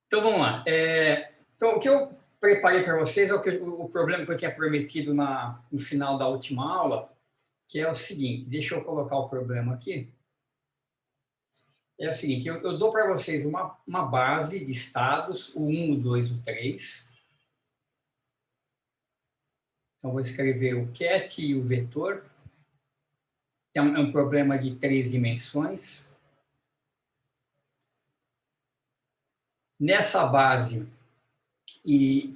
Então, vamos lá. Então, o que eu preparei para vocês é o problema que eu tinha prometido no final da última aula, que é o seguinte, deixa eu colocar o problema aqui. É o seguinte, eu dou para vocês uma base de estados, o 1, o 2, o 3. Então, vou escrever o ket e o vetor. Então, é um problema de 3 dimensões. Nessa base,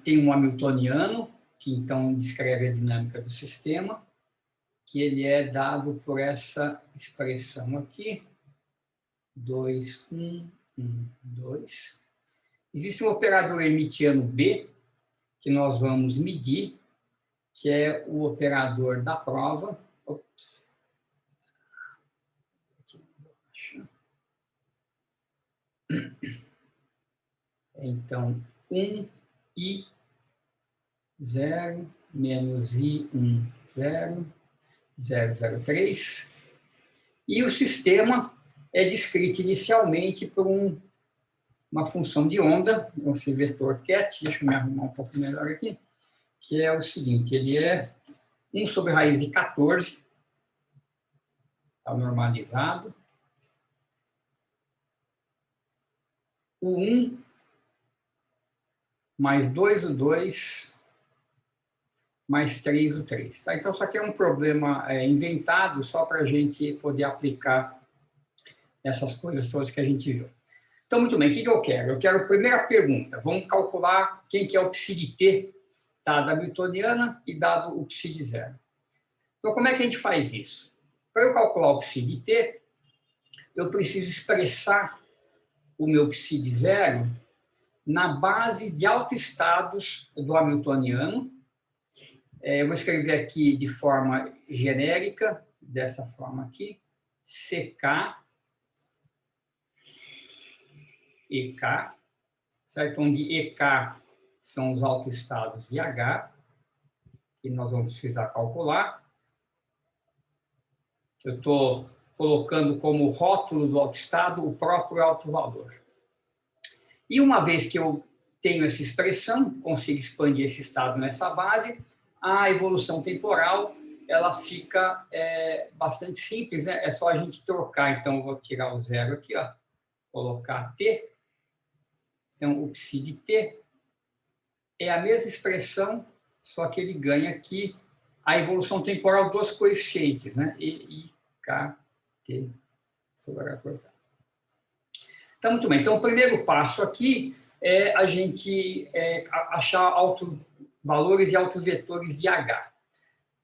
tem um hamiltoniano, que então descreve a dinâmica do sistema, que ele é dado por essa expressão aqui, 2, 1, 1, 2. Existe um operador hermitiano B, que nós vamos medir, que é o operador da prova. Ops. Então, 1 I 0 menos I1 0, 0,03. E o sistema é descrito inicialmente por uma função de onda, esse vetor ket, deixa eu me arrumar um pouco melhor aqui, que é o seguinte, ele é 1 sobre raiz de 14, está normalizado. O 1 mais 2 o 2 mais 3 o 3. Tá? Então, isso aqui é um problema inventado só para a gente poder aplicar essas coisas todas que a gente viu. Então, muito bem, o que eu quero? Eu quero a primeira pergunta. Vamos calcular quem que é o psi de t, dada a hamiltoniana e dado o psi de zero. Então, como é que a gente faz isso? Para eu calcular o psi de t, eu preciso expressar o meu psi de zero na base de autoestados do hamiltoniano. Eu vou escrever aqui de forma genérica, dessa forma aqui, CK, EK, certo? Onde EK são os autoestados de H, que nós vamos precisar calcular. Eu estou colocando como rótulo do autoestado o próprio autovalor. E uma vez que eu tenho essa expressão, consigo expandir esse estado nessa base, a evolução temporal ela fica bastante simples, né? É só a gente trocar. Então, eu vou tirar o zero aqui, ó, colocar t. Então, o psi de t é a mesma expressão, só que ele ganha aqui a evolução temporal dos coeficientes, né? E, K, T. Então, muito bem. Então, o primeiro passo aqui é a gente achar autovalores e autovetores de H.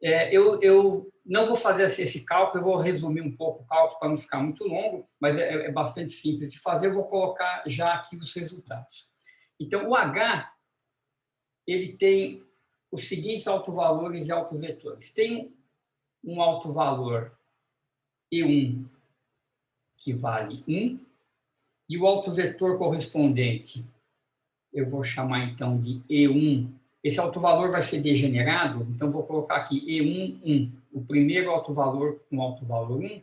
Eu não vou fazer esse cálculo, eu vou resumir um pouco o cálculo para não ficar muito longo, mas é bastante simples de fazer, eu vou colocar já aqui os resultados. Então, o H, ele tem os seguintes autovalores e autovetores. Tem um autovalor E1, que vale 1, e o autovetor correspondente, eu vou chamar então de E1. Esse autovalor vai ser degenerado, então vou colocar aqui E1, 1. O primeiro autovalor com autovalor 1,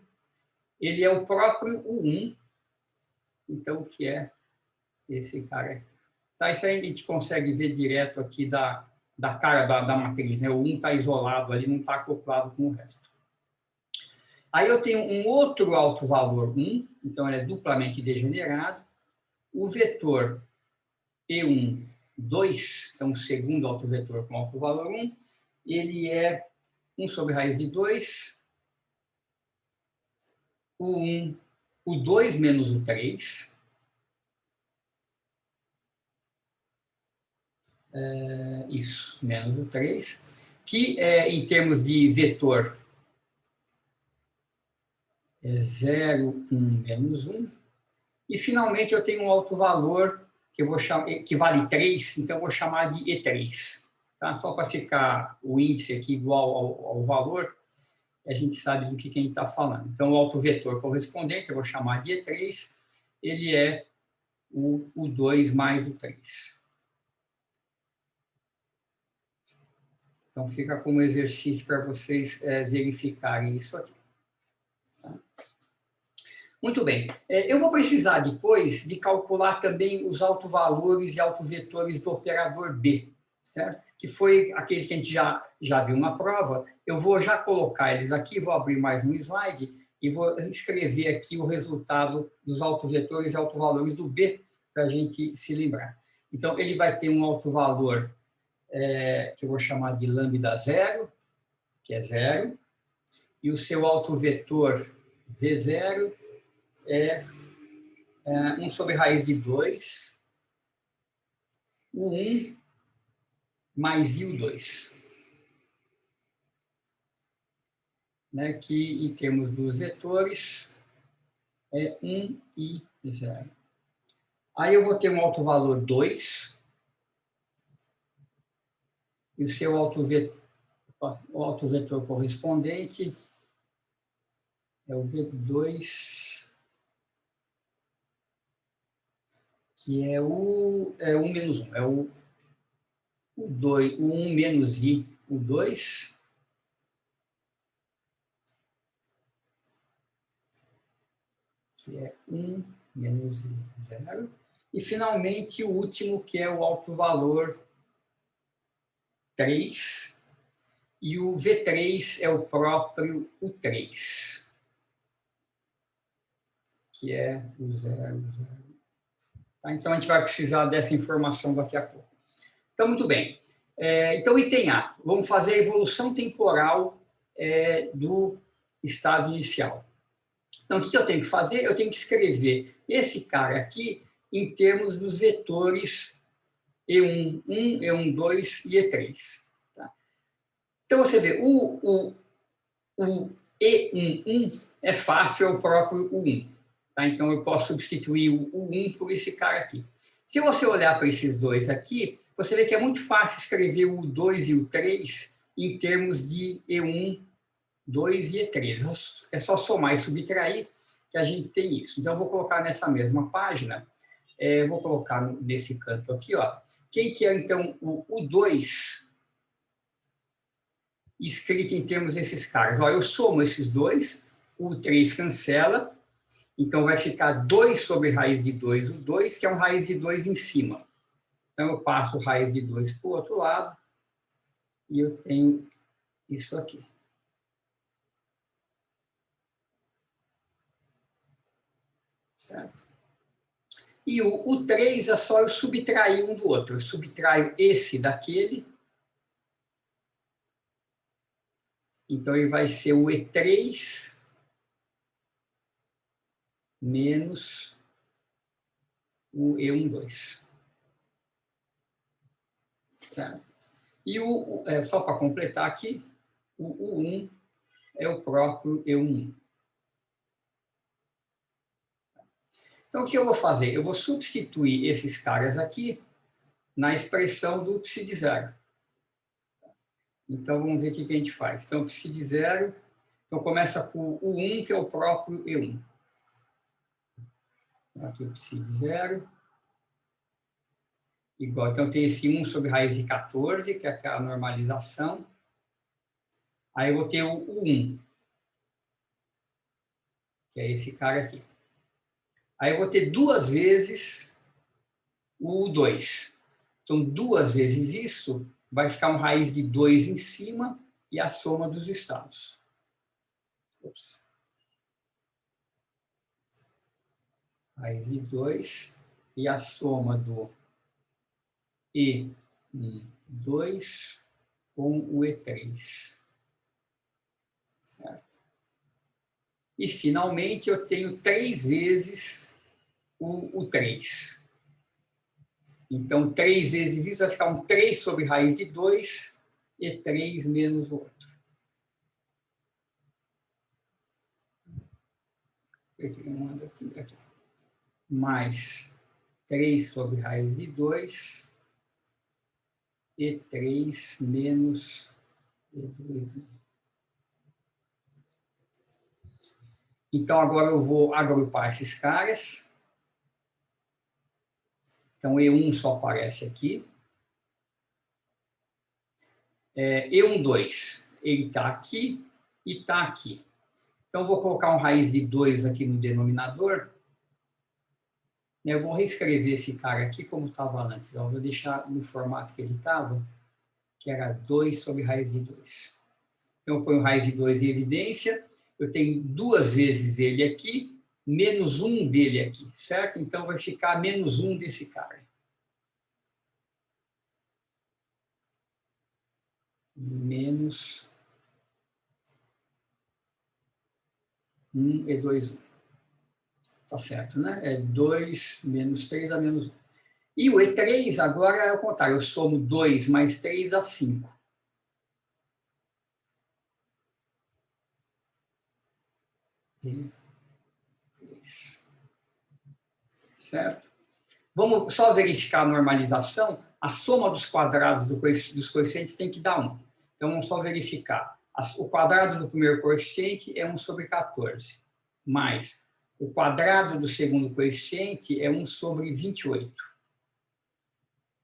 ele é o próprio U1, então que é esse cara aqui. Tá, isso aí a gente consegue ver direto aqui da cara da matriz, né? O 1 está isolado ali, não está acoplado com o resto. Aí eu tenho um outro autovalor 1, então ele é duplamente degenerado. O vetor E1, 2, então o segundo autovetor com autovalor 1, ele é 1 sobre raiz de 2, o 1, o 2 menos o 3, isso, menos o 3, que em termos de vetor é 0, 1, menos 1, e finalmente eu tenho um autovalor que eu vou chamar, que vale 3, então eu vou chamar de E3. Tá? Só para ficar o índice aqui igual ao valor, a gente sabe do que a gente está falando. Então, o autovetor correspondente, eu vou chamar de E3, ele é o 2 mais o 3. Então, fica como exercício para vocês verificarem isso aqui. Tá? Muito bem. Eu vou precisar depois de calcular também os autovalores e autovetores do operador B, certo? Que foi aquele que a gente já viu na prova. Eu vou já colocar eles aqui, vou abrir mais no slide e vou escrever aqui o resultado dos autovetores e autovalores do B, para a gente se lembrar. Então, ele vai ter um autovalor que eu vou chamar de lambda 0, que é 0, e o seu autovetor V0 é 1 sobre raiz de 2, o 1 mais I o 2. Né, que, em termos dos vetores, é 1 e 0. Aí eu vou ter um autovalor 2, e o seu autovetor correspondente é o V2, que é o 1 menos 1, é o 1 menos I, o 2, que é 1 menos I, 0. E, finalmente, o último, que é o autovalor 3, e o V3 é o próprio o 3, que é o 0, 0. Tá? Então, a gente vai precisar dessa informação daqui a pouco. Então, muito bem. Então, item A, vamos fazer a evolução temporal do estado inicial. Então, o que eu tenho que fazer? Eu tenho que escrever esse cara aqui em termos dos vetores E1, E1, 2 e E3. Tá? Então, você vê, o E1 é fácil, é o próprio U1. Tá? Então, eu posso substituir o U1 por esse cara aqui. Se você olhar para esses dois aqui, você vê que é muito fácil escrever o 2 e o 3 em termos de E1, 2 e E3. É só somar e subtrair que a gente tem isso. Então, eu vou colocar nessa mesma página, vou colocar nesse canto aqui, ó. Quem que é, então, o 2 escrito em termos desses caras? Ó, eu somo esses dois, o 3 cancela, então vai ficar 2 sobre raiz de 2, o 2, que é um raiz de 2 em cima. Então, eu passo raiz de 2 para o outro lado e eu tenho isso aqui. Certo? E o 3 é só eu subtrair um do outro. Eu subtraio esse daquele. Então, ele vai ser o E3 menos o E1, 2. Certo? E só para completar aqui, o U1 é o próprio E1. Então, o que eu vou fazer? Eu vou substituir esses caras aqui na expressão do psi de 0. Então, vamos ver o que a gente faz. Então, psi de 0, então começa com o 1, que é o próprio E1. Então, aqui o psi de 0. Igual, então tem esse 1 sobre raiz de 14, que é a normalização. Aí eu vou ter o 1, que é esse cara aqui. Aí eu vou ter duas vezes o 2. Então, duas vezes isso vai ficar um raiz de 2 em cima e a soma dos estados. Ops. Raiz de 2 e a soma do E1, 2 com o E3. Certo? E, finalmente, eu tenho 3 vezes o 3. Então, 3 vezes isso vai ficar um 3 sobre raiz de 2 e 3 menos o outro. Aqui. Mais 3 sobre raiz de 2 e 3 menos E2. Então, agora eu vou agrupar esses caras. Então, E1 só aparece aqui. E1, 2, ele está aqui e está aqui. Então, vou colocar um raiz de 2 aqui no denominador. Eu vou reescrever esse cara aqui como estava antes. Eu vou deixar no formato que ele estava, que era 2 sobre raiz de 2. Então, eu ponho raiz de 2 em evidência. Eu tenho 2 vezes ele aqui, menos 1 dele aqui, certo? Então, vai ficar menos 1 desse cara. Menos 1 e 2, 1. Tá certo, né? É 2 menos 3 dá menos 1. E o E3 agora é o contrário. Eu somo 2 mais 3 dá 5. E 3. Certo? Vamos só verificar a normalização. A soma dos quadrados dos coeficientes tem que dar 1. Então, vamos só verificar. O quadrado do primeiro coeficiente é 1 sobre 14. Mais o quadrado do segundo coeficiente é 1 sobre 28.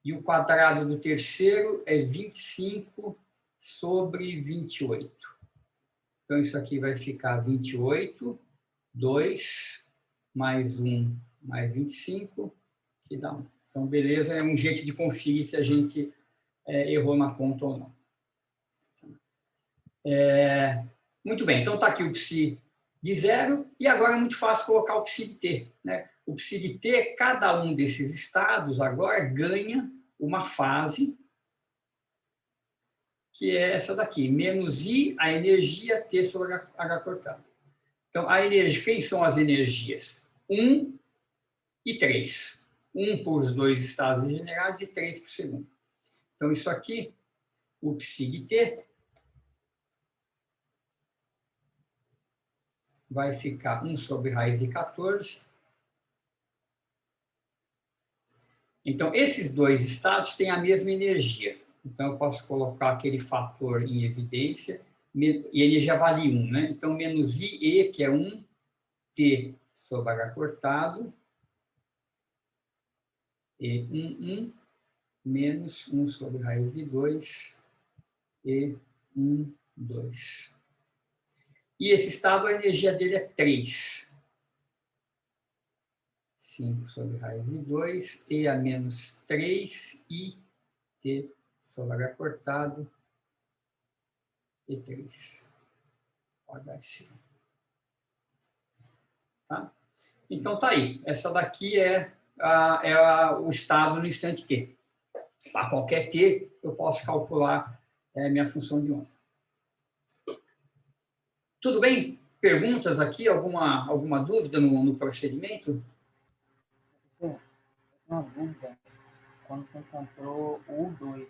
E o quadrado do terceiro é 25 sobre 28. Então, isso aqui vai ficar 28, 2, mais 1, mais 25, que dá 1. Então, beleza, é um jeito de conferir se a gente errou na conta ou não. Muito bem, então está aqui o psi de 0, e agora é muito fácil colocar o psi de t, né? O psi de t, cada um desses estados agora ganha uma fase, que é essa daqui, menos I, a energia, T sobre H cortado. Então, a energia, quem são as energias? 1 e 3. 1 por os 2 estados regenerados e 3 por segundo. Então, isso aqui, o psi de T, vai ficar 1 sobre raiz de 14. Então, esses dois estados têm a mesma energia. Então, eu posso colocar aquele fator em evidência, e ele já vale 1, né? Então, menos IE, que é 1, T sobre H cortado, e 1, menos 1 sobre raiz de 2, e 1, 2. E esse estado, a energia dele é 3. 5 sobre raiz de 2, E a menos 3, I, T sobre H cortado, e 3. OHC. Tá? Então, tá aí. Essa daqui é o estado no instante T. Para qualquer T, eu posso calcular minha função de onda. Tudo bem? Perguntas aqui? Alguma dúvida no procedimento? Uma dúvida. Quando você encontrou o U2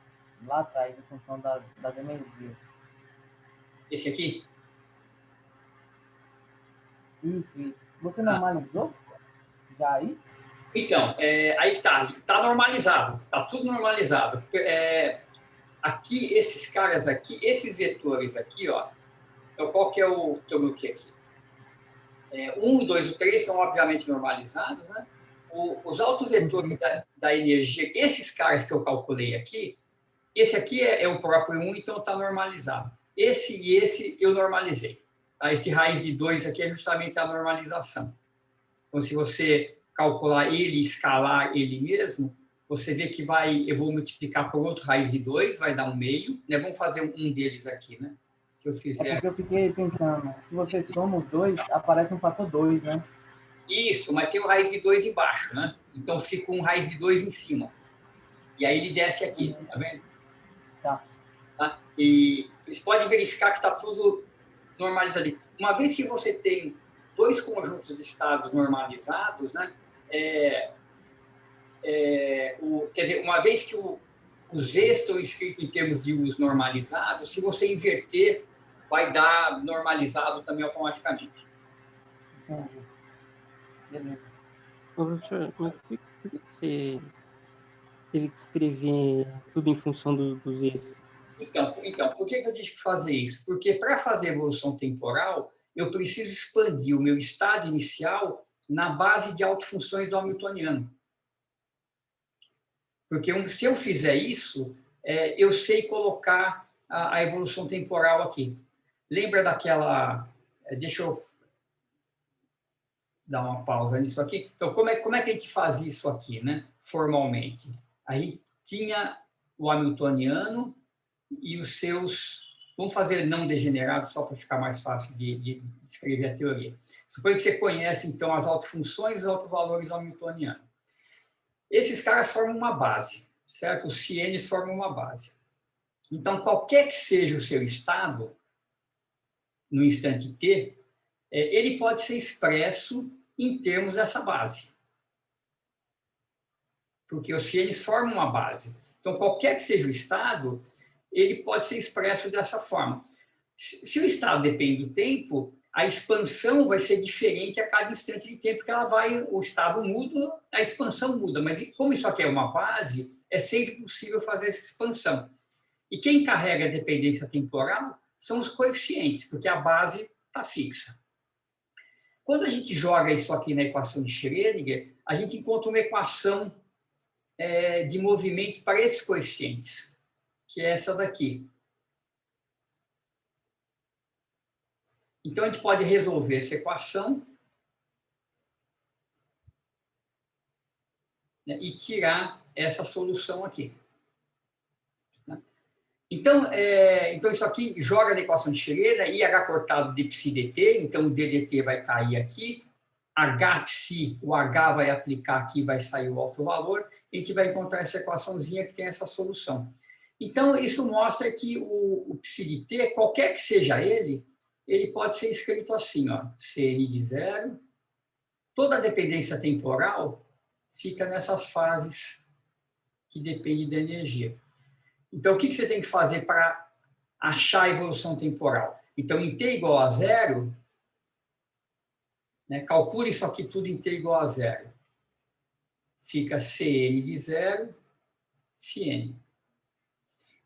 lá atrás, em função das energias. Esse aqui? Isso. Você normalizou? Já aí? Então, aí que tá. Está normalizado. Está tudo normalizado. Aqui, esses caras aqui, esses vetores aqui, ó, qual que é o teu aqui? 1, 2 e 3 são obviamente normalizados, né? Os autovetores da energia, esses caras que eu calculei aqui, esse aqui é o próprio 1, então está normalizado. Esse e esse eu normalizei. Tá? Esse raiz de 2 aqui é justamente a normalização. Então, se você calcular ele, escalar ele mesmo, você vê que eu vou multiplicar por outro raiz de 2, vai dar 1/2. Né? Vamos fazer um deles aqui, né? Se eu fizer... É porque eu fiquei pensando, se você soma os dois, aparece um fator 2, né? Isso, mas tem o raiz de 2 embaixo, né? Então fica um raiz de 2 em cima. E aí ele desce aqui, tá vendo? Tá? E você pode verificar que está tudo normalizado. Uma vez que você tem dois conjuntos de estados normalizados, né? Quer dizer, uma vez que os Z estão escritos em termos de U's normalizados, se você inverter, vai dar normalizado também automaticamente. Beleza. Professor, mas por que você teve que escrever tudo em função dos E's? Então, por que eu tive que fazer isso? Porque para fazer evolução temporal, eu preciso expandir o meu estado inicial na base de autofunções do Hamiltoniano. Porque se eu fizer isso, eu sei colocar a evolução temporal aqui. Lembra daquela... Deixa eu dar uma pausa nisso aqui. Então, como é que a gente faz isso aqui, né? Formalmente? A gente tinha o hamiltoniano e os seus... Vamos fazer não degenerado, só para ficar mais fácil de escrever a teoria. Suponho que você conhece, então, as autofunções e os autovalores do hamiltoniano. Esses caras formam uma base, certo? Os φ formam uma base. Então, qualquer que seja o seu estado, no instante t, ele pode ser expresso em termos dessa base. Porque os φ formam uma base. Então, qualquer que seja o estado, ele pode ser expresso dessa forma. Se o estado depende do tempo, a expansão vai ser diferente a cada instante de tempo que o estado muda, a expansão muda. Mas como isso aqui é uma base, é sempre possível fazer essa expansão. E quem carrega a dependência temporal são os coeficientes, porque a base está fixa. Quando a gente joga isso aqui na equação de Schrödinger, a gente encontra uma equação de movimento para esses coeficientes, que é essa daqui. Então, a gente pode resolver essa equação, né, e tirar essa solução aqui. Então, isso aqui joga na equação de Schrödinger, IH cortado de psi dt, então o ddt vai cair aqui, H psi, o H vai aplicar aqui, vai sair o alto valor, e a gente vai encontrar essa equaçãozinha que tem essa solução. Então, isso mostra que o psi de t, qualquer que seja ele pode ser escrito assim, ó, Cn de zero, toda a dependência temporal fica nessas fases que dependem da energia. Então, o que você tem que fazer para achar a evolução temporal? Então, em t igual a zero, né, calcule isso aqui tudo em t igual a zero. Fica Cn de zero, φn.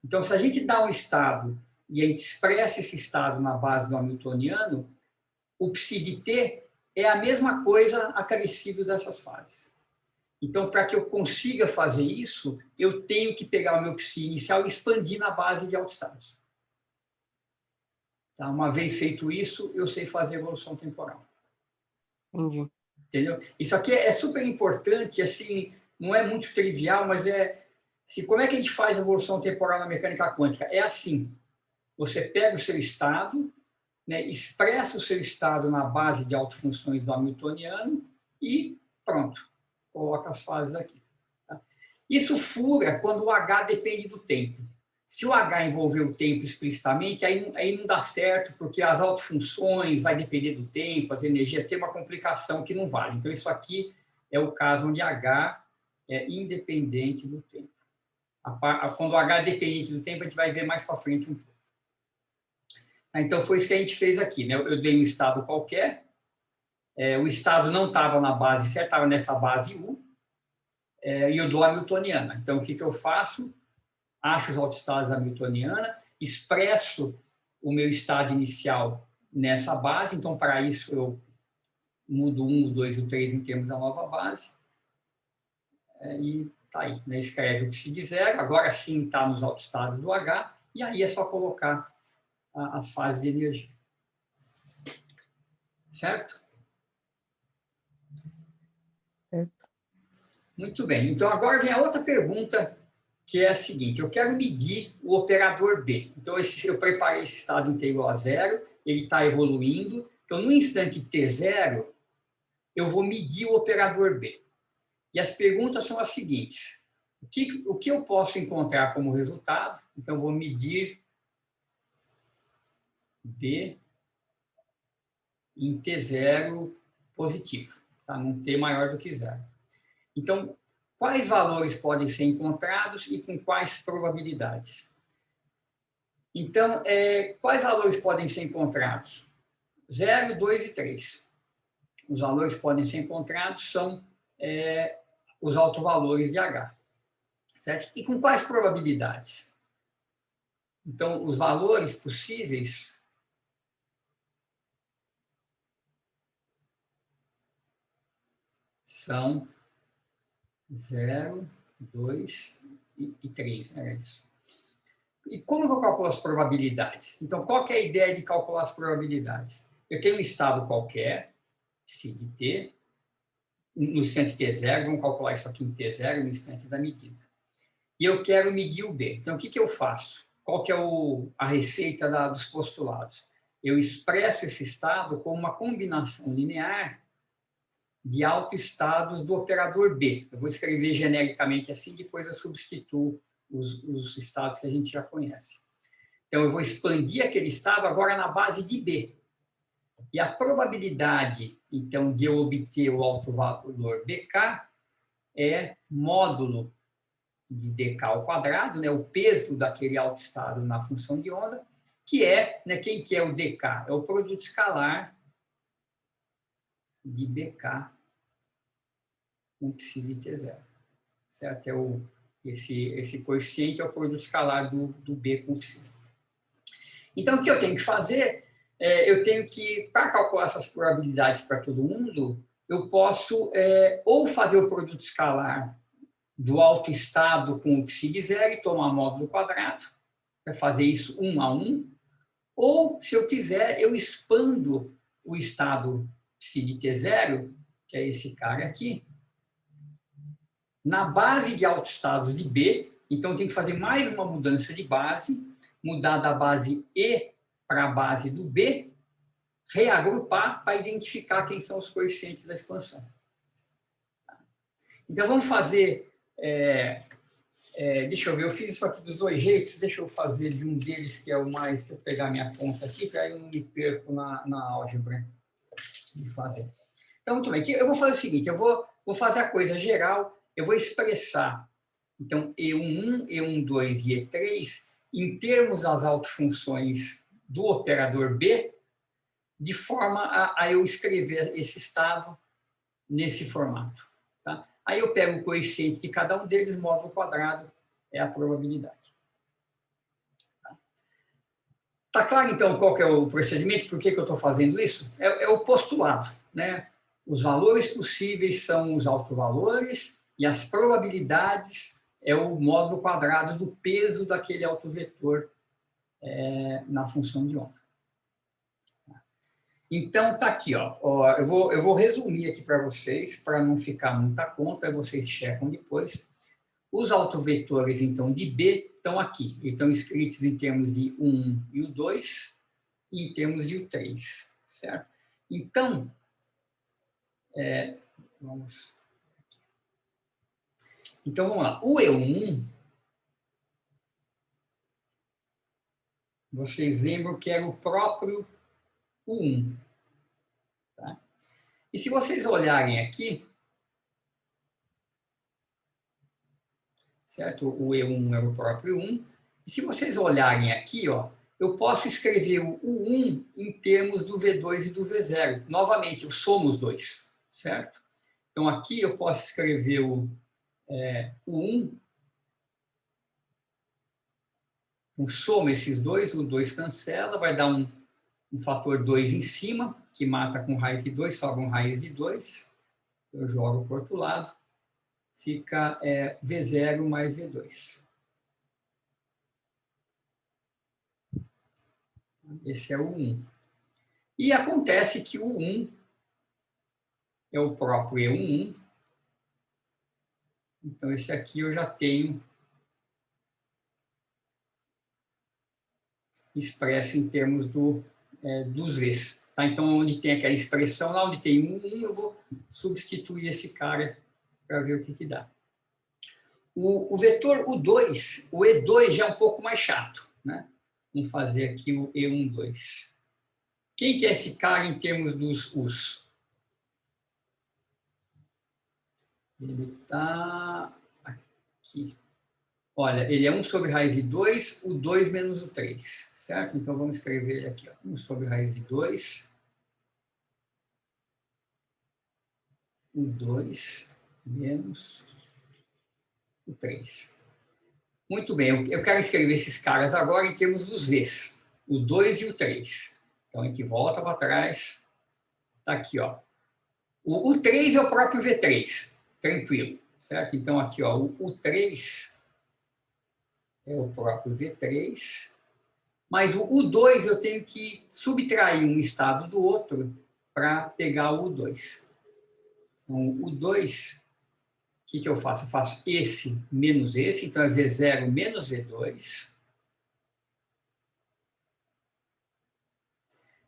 Então, se a gente dá um estado e a gente expressa esse estado na base do hamiltoniano, o psi de t é a mesma coisa acrescido dessas fases. Então, para que eu consiga fazer isso, eu tenho que pegar o meu psi inicial e expandir na base de autoestados. Tá? Uma vez feito isso, eu sei fazer evolução temporal. Entendi. Entendeu? Isso aqui é super importante, assim, não é muito trivial, mas assim, como é que a gente faz a evolução temporal na mecânica quântica? É assim, você pega o seu estado, né, expressa o seu estado na base de autofunções do hamiltoniano e pronto, coloca as fases aqui. Tá? Isso fura quando o H depende do tempo. Se o H envolver o tempo explicitamente, aí não dá certo, porque as autofunções vai depender do tempo, as energias, tem uma complicação que não vale. Então, isso aqui é o caso onde H é independente do tempo. Quando o H é dependente do tempo, a gente vai ver mais para frente um pouco. Então, foi isso que a gente fez aqui, né? Eu dei um estado qualquer, o estado não estava na base certa, estava nessa base U, e eu dou a hamiltoniana. Então, o que eu faço? Acho os autoestados da hamiltoniana, expresso o meu estado inicial nessa base, então, para isso, eu mudo o 1, o 2 e o 3 em termos da nova base, e tá aí, né? Escreve o psi de zero, agora sim está nos autoestados do H, e aí é só colocar as fases de energia. Certo? Certo. Muito bem. Então, agora vem a outra pergunta, que é a seguinte: eu quero medir o operador B. Então, eu preparei esse estado em t igual a zero, ele está evoluindo. Então, no instante t0, eu vou medir o operador B. E as perguntas são as seguintes: o que eu posso encontrar como resultado? Então, eu vou medir B em t0 positivo, tá? Num t maior do que zero. Então, quais valores podem ser encontrados e com quais probabilidades? Então, quais valores podem ser encontrados? 0, 2 e 3. Os valores que podem ser encontrados são os autovalores de H. Certo? E com quais probabilidades? Então, os valores possíveis são 0, 2 e 3. Era isso. E como eu calculo as probabilidades? Então, qual que é a ideia de calcular as probabilidades? Eu tenho um estado qualquer, psi de t, no instante t0, vamos calcular isso aqui em t0, no instante da medida. E eu quero medir o B. Então, o que eu faço? Qual que é a receita dos postulados? Eu expresso esse estado como uma combinação linear de autoestados do operador B. Eu vou escrever genericamente assim, depois eu substituo os estados que a gente já conhece. Então, eu vou expandir aquele estado agora na base de B. E a probabilidade, então, de eu obter o autovalor BK é módulo de dk ao quadrado, né, o peso daquele autoestado na função de onda, que é, né, quem que é o dk? É o produto escalar de bk com psi de t0. Certo? Esse coeficiente é o produto escalar do B com psi. Então, o que eu tenho que fazer? Eu tenho que, para calcular essas probabilidades para todo mundo, eu posso ou fazer o produto escalar do autoestado com o psi de 0 e tomar módulo quadrado, para fazer isso 1 a 1, ou, se eu quiser, eu expando o estado psi de t0, que é esse cara aqui, na base de autoestados de B. Então, tem que fazer mais uma mudança de base, mudar da base E para a base do B, reagrupar para identificar quem são os coeficientes da expansão. Então, vamos fazer... deixa eu ver, eu fiz isso aqui dos dois jeitos, deixa eu fazer de um deles que é o mais... Deixa eu pegar minha conta aqui, para eu não me perco na álgebra de fazer. Então, muito bem, eu vou fazer o seguinte, eu vou fazer a coisa geral, eu vou expressar, então, E11, E12 e E3 em termos das autofunções do operador B, de forma a eu escrever esse estado nesse formato. Tá? Aí eu pego o coeficiente de cada um deles, módulo quadrado, é a probabilidade. Tá claro, então, qual que é o procedimento? Por que eu estou fazendo isso? É o postulado, né? Os valores possíveis são os autovalores e as probabilidades é o módulo quadrado do peso daquele autovetor na função de onda. Então, tá aqui, ó, eu vou resumir aqui para vocês, para não ficar muita conta, vocês checam depois. Os autovetores, então, de B estão aqui, estão escritos em termos de o 1 e o 2, e em termos de o 3, certo? Então, vamos lá. O E1, vocês lembram que era o próprio U1. Tá? E se vocês olharem aqui, certo? O E1 é o próprio 1. E se vocês olharem aqui, ó, eu posso escrever o U1 em termos do V2 e do V0. Novamente, eu somo os dois, certo? Então, aqui eu posso escrever o U1. Eu somo esses dois, o 2 cancela, vai dar um fator 2 em cima, que mata com raiz de 2, sobra um raiz de 2. Eu jogo para o outro lado. Fica V0 mais V2. Esse é o 1. E acontece que o 1 é o próprio E11. Então, esse aqui eu já tenho expresso em termos dos Vs. Tá? Então, onde tem aquela expressão, lá onde tem um 1, eu vou substituir esse cara para ver o que dá. O vetor U2, o E2 já é um pouco mais chato, né? Vamos fazer aqui o E12. Quem que é esse cara em termos dos U's? Ele está aqui. Olha, ele é 1 sobre raiz de 2, o 2 menos o 3, certo? Então, vamos escrever ele aqui, ó, 1 sobre raiz de 2, o 2 menos o 3. Muito bem, eu quero escrever esses caras agora em termos dos V's, o 2 e o 3. Então, a gente volta para trás, está aqui, ó. O 3 é o próprio V3, tranquilo, certo? Então, aqui, ó, o 3 é o próprio V3, mas o 2 eu tenho que subtrair um estado do outro para pegar o U2. Então, o U2, o que eu faço? Eu faço esse menos esse, então é V0 menos V2.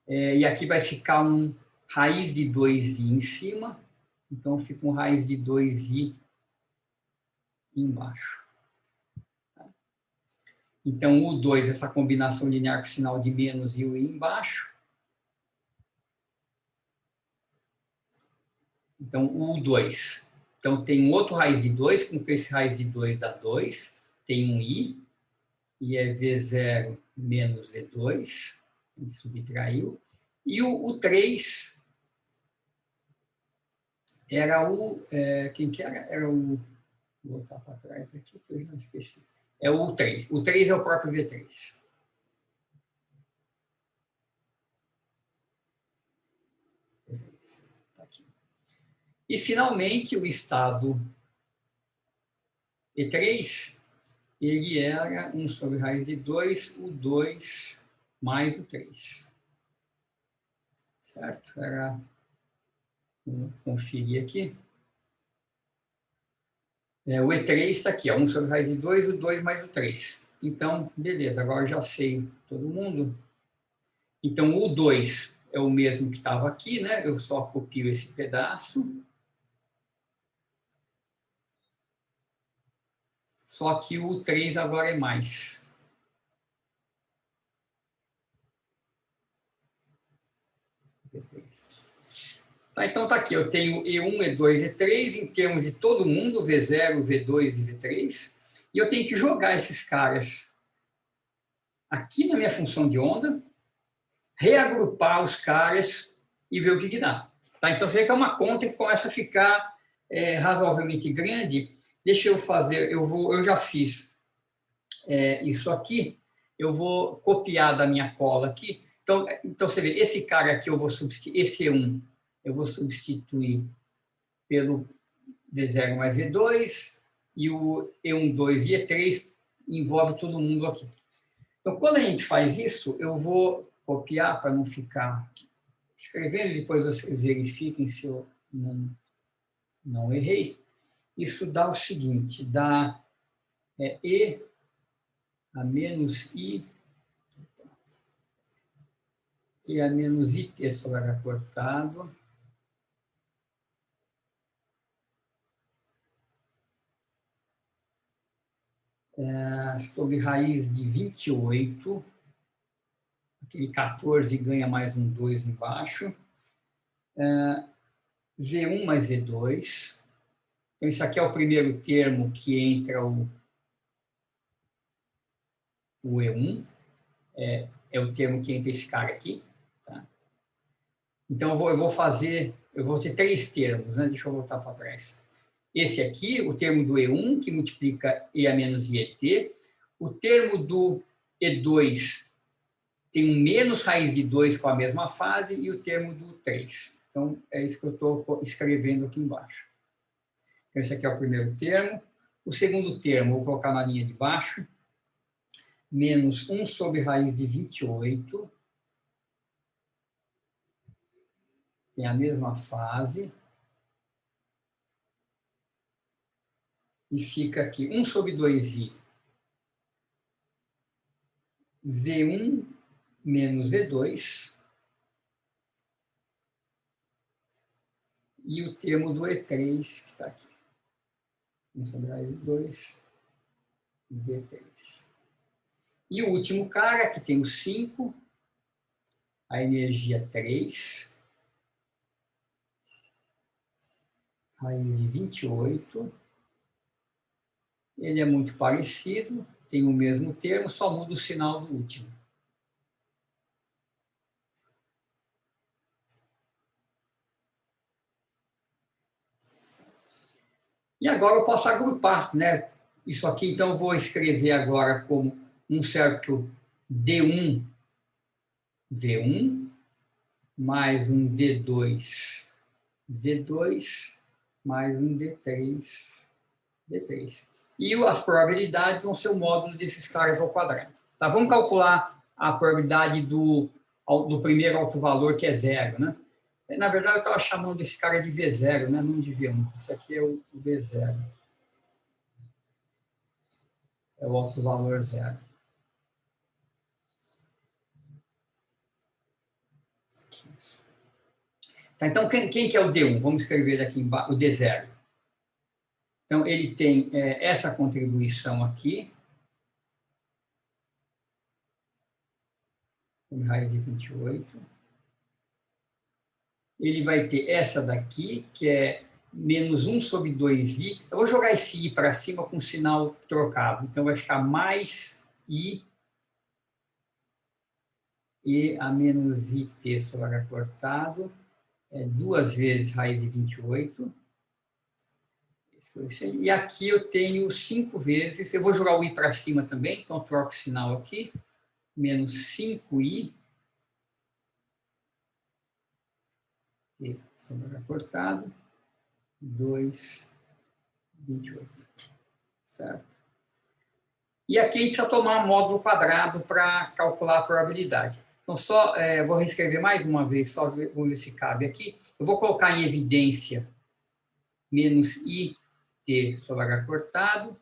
E aqui vai ficar um raiz de 2i em cima, então fica um raiz de 2i embaixo. Então, o U2, essa combinação linear com sinal de menos e o i embaixo. Então, o U2. Então, tem um outro raiz de 2, com esse raiz de 2 dá 2, tem um i, e é V0 menos V2, a gente subtraiu. E o 3 era o... quem que era? Era o... Vou voltar para trás aqui, que eu já esqueci. É o 3. O 3 é o próprio V3. Tá aqui. E, finalmente, o estado E3, ele era 1 sobre raiz de 2, o 2 mais o 3. Certo? Era... Vamos conferir aqui. O E3 está aqui, 1 sobre raiz de 2, o 2 mais o 3. Então, beleza, agora já sei todo mundo. Então, o 2 é o mesmo que estava aqui, né? Eu só copio esse pedaço. Só que o 3 agora é mais. Tá, então está aqui, eu tenho E1, E2, E3, em termos de todo mundo, V0, V2 e V3, e eu tenho que jogar esses caras aqui na minha função de onda, reagrupar os caras e ver o que dá. Tá, então você vê que é uma conta que começa a ficar razoavelmente grande. Deixa eu fazer, eu já fiz isso aqui, eu vou copiar da minha cola aqui. Então você vê, esse cara aqui eu vou substituir, esse E1, eu vou substituir pelo V0 mais V2, e o E1, 2 e E3 envolve todo mundo aqui. Então, quando a gente faz isso, eu vou copiar para não ficar escrevendo, depois vocês verifiquem se eu não errei. Isso dá o seguinte, dá E a menos I, E a menos IT sobre H cortado, sobre raiz de 28, aquele 14 ganha mais um 2 embaixo, V1 mais V2, então isso aqui é o primeiro termo que entra o E1, é o termo que entra esse cara aqui, tá? Então eu vou ter 3 termos, né? Deixa eu voltar para trás. Esse aqui, o termo do E1, que multiplica E a menos IET. O termo do E2 tem um menos raiz de 2 com a mesma fase, e o termo do 3. Então, é isso que eu estou escrevendo aqui embaixo. Então, esse aqui é o primeiro termo. O segundo termo, vou colocar na linha de baixo, menos 1 sobre raiz de 28. Tem a mesma fase. E fica aqui 1 sobre 2i, V1 menos V2, e o termo do E3, que está aqui. 1 sobre raiz de 2, V3. E o último cara, que tem o 5, a energia 3, raiz de 28. Ele é muito parecido, tem o mesmo termo, só muda o sinal do último. E agora eu posso agrupar, né? Isso aqui, então, eu vou escrever agora como um certo D1, V1, mais um D2, V2, mais um D3, D3. E as probabilidades vão ser o módulo desses caras ao quadrado. Tá? Vamos calcular a probabilidade do primeiro alto valor, que é 0, né? Na verdade, eu estava chamando esse cara de V0, né? Não de V1. Isso aqui é o V0. É o alto valor zero. Tá, então, quem que é o D1? Vamos escrever aqui embaixo, o D0. Então, ele tem essa contribuição aqui, raiz de 28. Ele vai ter essa daqui, que é menos 1 sobre 2i. Eu vou jogar esse i para cima com sinal trocado. Então, vai ficar mais i e a menos it sobre h cortado. É 2 vezes raiz de 28. E aqui eu tenho 5 vezes. Eu vou jogar o i para cima também, então troco o sinal aqui. Menos 5i. E sobre h cortado. 2, 28. Certo? E aqui a gente precisa tomar módulo quadrado para calcular a probabilidade. Então, só vou reescrever mais uma vez, só ver se cabe aqui. Eu vou colocar em evidência menos i t sobre h cortado,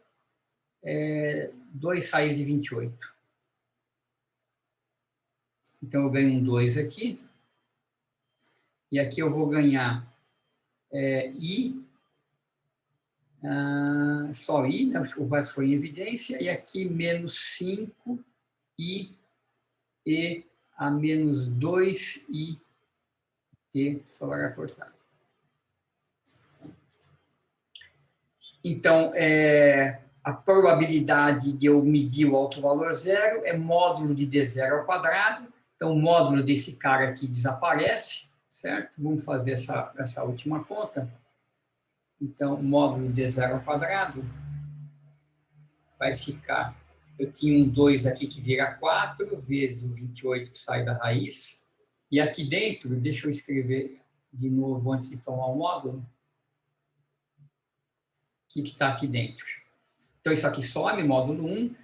2 raiz de 28. Então, eu ganho um 2 aqui. E aqui eu vou ganhar i, só i, né? O resto foi em evidência. E aqui menos 5 i e a menos 2i t sobre h cortado. Então, a probabilidade de eu medir o alto valor zero é módulo de d0 ao quadrado. Então, o módulo desse cara aqui desaparece, certo? Vamos fazer essa última conta. Então, o módulo de d0 ao quadrado vai ficar... Eu tinha um 2 aqui que vira 4, vezes o 28 que sai da raiz. E aqui dentro, deixa eu escrever de novo antes de tomar o módulo. O que está aqui dentro? Então, isso aqui some, módulo 1.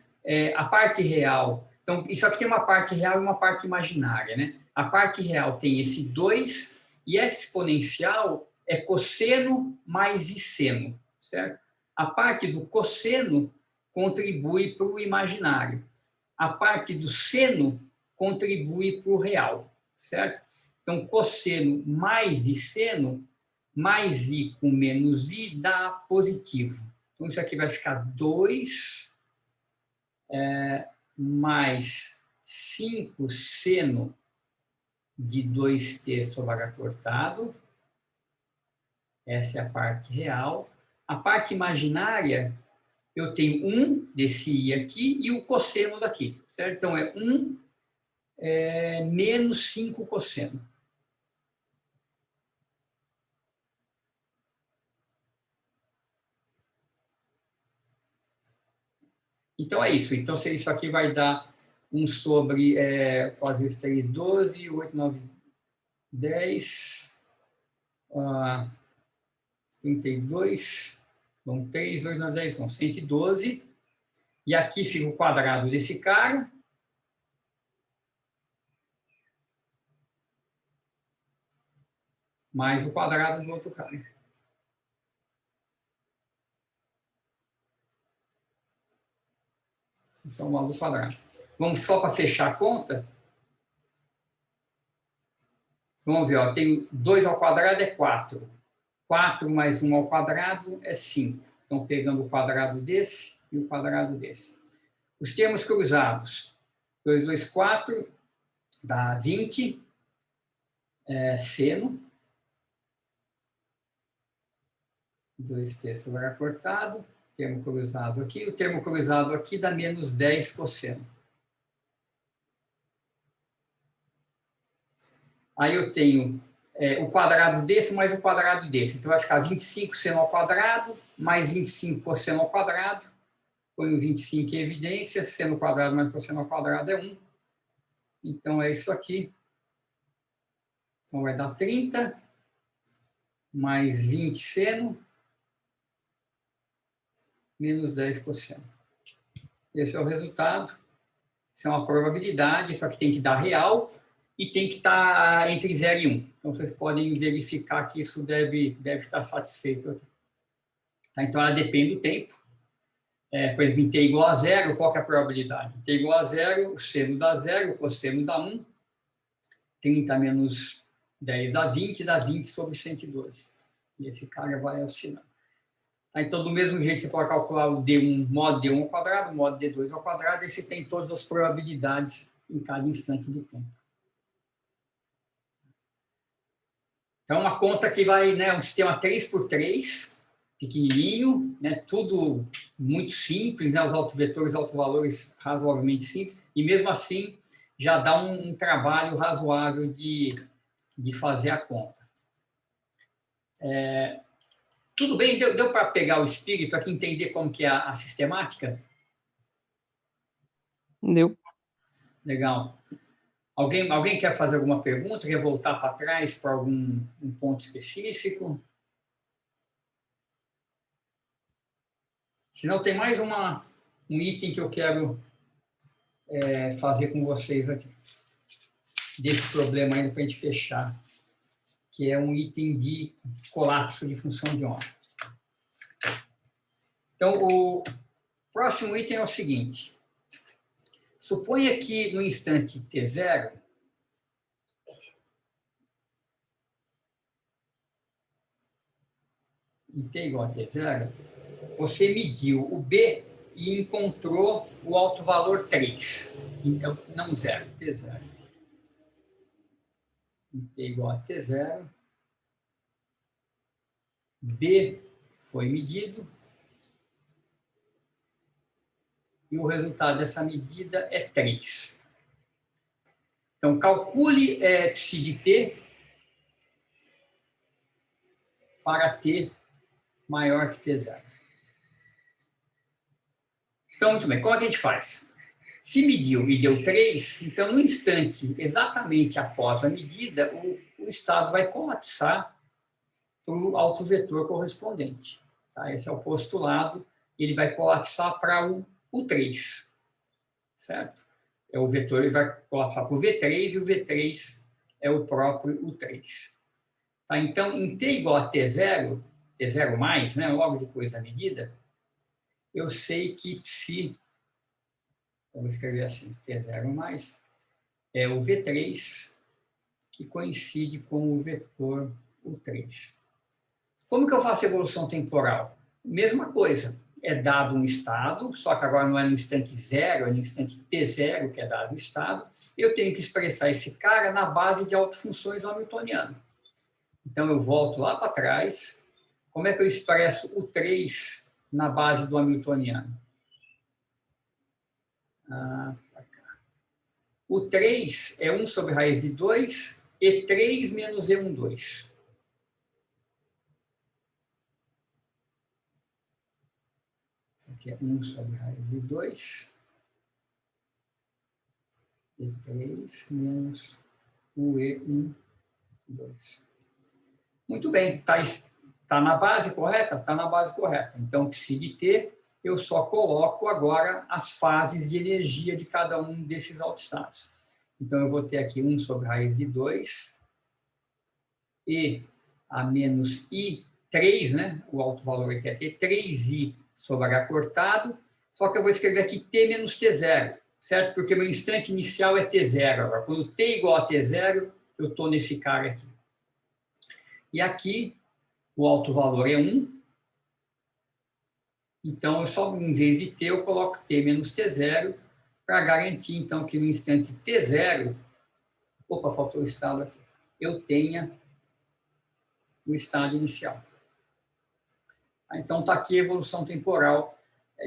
A parte real... Então, isso aqui tem uma parte real e uma parte imaginária, né? A parte real tem esse 2, e essa exponencial é cosseno mais i seno, certo? A parte do cosseno contribui para o imaginário. A parte do seno contribui para o real, certo? Então, cosseno mais i seno, mais i com menos i, dá positivo. Então, isso aqui vai ficar 2 mais 5 seno de 2t sobre h cortado. Essa é a parte real. A parte imaginária, eu tenho 1 desse i aqui e o cosseno daqui, certo? Então, é 1 menos 5 cosseno. Então, é isso. Então, isso aqui vai dar 1 sobre 4 vezes 3, 12, 8, 9, 10, 32, bom, 3, 8, 9, 10, são 112. E aqui fica o quadrado desse cara. Mais o quadrado do outro cara. Isso é o módulo quadrado. Vamos só para fechar a conta. Vamos ver, ó, tem 2 ao quadrado é 4. 4 mais 1 ao quadrado é 5. Então, pegando o quadrado desse e o quadrado desse. Os termos cruzados. 2, 2, 4 dá 20. Seno. 2t sobre h cortado. Termo cruzado aqui. O termo cruzado aqui dá menos 10 cosseno. Aí eu tenho o quadrado desse mais o quadrado desse. Então, vai ficar 25 seno ao quadrado mais 25 cosseno ao quadrado. Põe o 25 em evidência. Seno ao quadrado mais cosseno ao quadrado é 1. Então, é isso aqui. Então, vai dar 30 mais 20 seno menos 10 cosseno. Esse é o resultado. Isso é uma probabilidade, só que tem que dar real. e tem que estar entre 0 e 1. Então, vocês podem verificar que isso deve estar satisfeito aqui. Tá? Então, ela depende do tempo. Por exemplo, em t igual a 0, qual que é a probabilidade? Em t igual a 0, o seno dá 0, o cosseno dá 1. 30 menos 10 dá 20 sobre 112. E esse cara vai oscilar. Tá? Então, do mesmo jeito, você pode calcular o D1, modo D1 ao quadrado, modo D2 ao quadrado, e você tem todas as probabilidades em cada instante de tempo. Então, uma conta que vai, né, um sistema 3x3, pequenininho, né, tudo muito simples, né, os autovetores, autovalores razoavelmente simples, e mesmo assim já dá um trabalho razoável de fazer a conta. Tudo bem? Deu para pegar o espírito aqui, entender como que é a sistemática? Deu. Legal. Alguém quer fazer alguma pergunta? Quer voltar para trás para algum ponto específico? Se não, tem mais um item que eu quero fazer com vocês aqui. Desse problema ainda para a gente fechar, que é um item de colapso de função de onda. Então, o próximo item é o seguinte. Suponha que no instante t0, em t igual a t0, você mediu o B e encontrou o alto valor 3. Então, não 0, t0. Em t igual a t0, B foi medido, e o resultado dessa medida é 3. Então, calcule psi de t para t maior que t0. Então, muito bem, como é que a gente faz? Se mediu e deu 3, então, no instante, exatamente após a medida, o estado vai colapsar para o autovetor correspondente. Tá? Esse é o postulado, ele vai colapsar para o 3, certo? O vetor ele vai colapsar para o V3, e o V3 é o próprio o 3. Tá? Então, em t igual a t0, t0 mais, né, logo depois da medida, eu sei que psi, vou escrever assim, t0 mais, é o V3, que coincide com o vetor U3. Como que eu faço a evolução temporal? Mesma coisa, é dado um estado, só que agora não é no instante 0, é no instante t0 que é dado o estado, eu tenho que expressar esse cara na base de autofunções hamiltonianas. Então, eu volto lá para trás, como é que eu expresso o 3 na base do hamiltoniano? O 3 é 1 sobre raiz de 2, E3 menos E12. Isso aqui é 1 sobre raiz de 2, E3 menos o E12. Muito bem, está na base correta? Está na base correta. Então, psi de t, eu só coloco agora as fases de energia de cada um desses autoestados. Então, eu vou ter aqui 1 sobre raiz de 2, e a menos I3, né? O alto valor aqui é T, 3I sobre H cortado, só que eu vou escrever aqui T menos T0, certo? Porque meu instante inicial é T0. Agora, quando T igual a T0, eu estou nesse cara aqui. E aqui, o alto valor é 1. Então, eu só, em vez de T, eu coloco T menos T0 para garantir, então, que no instante T0, opa, faltou o estado aqui, eu tenha o estado inicial. Então, está aqui a evolução temporal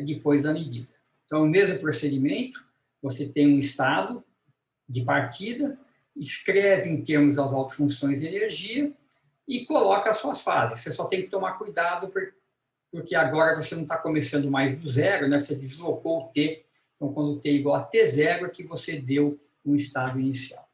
depois da medida. Então, o mesmo procedimento, você tem um estado de partida, escreve em termos das autofunções de energia e coloca as suas fases. Você só tem que tomar cuidado, porque agora você não está começando mais do zero, né? Você deslocou o T. Então, quando T é igual a T0, é que você deu um estado inicial.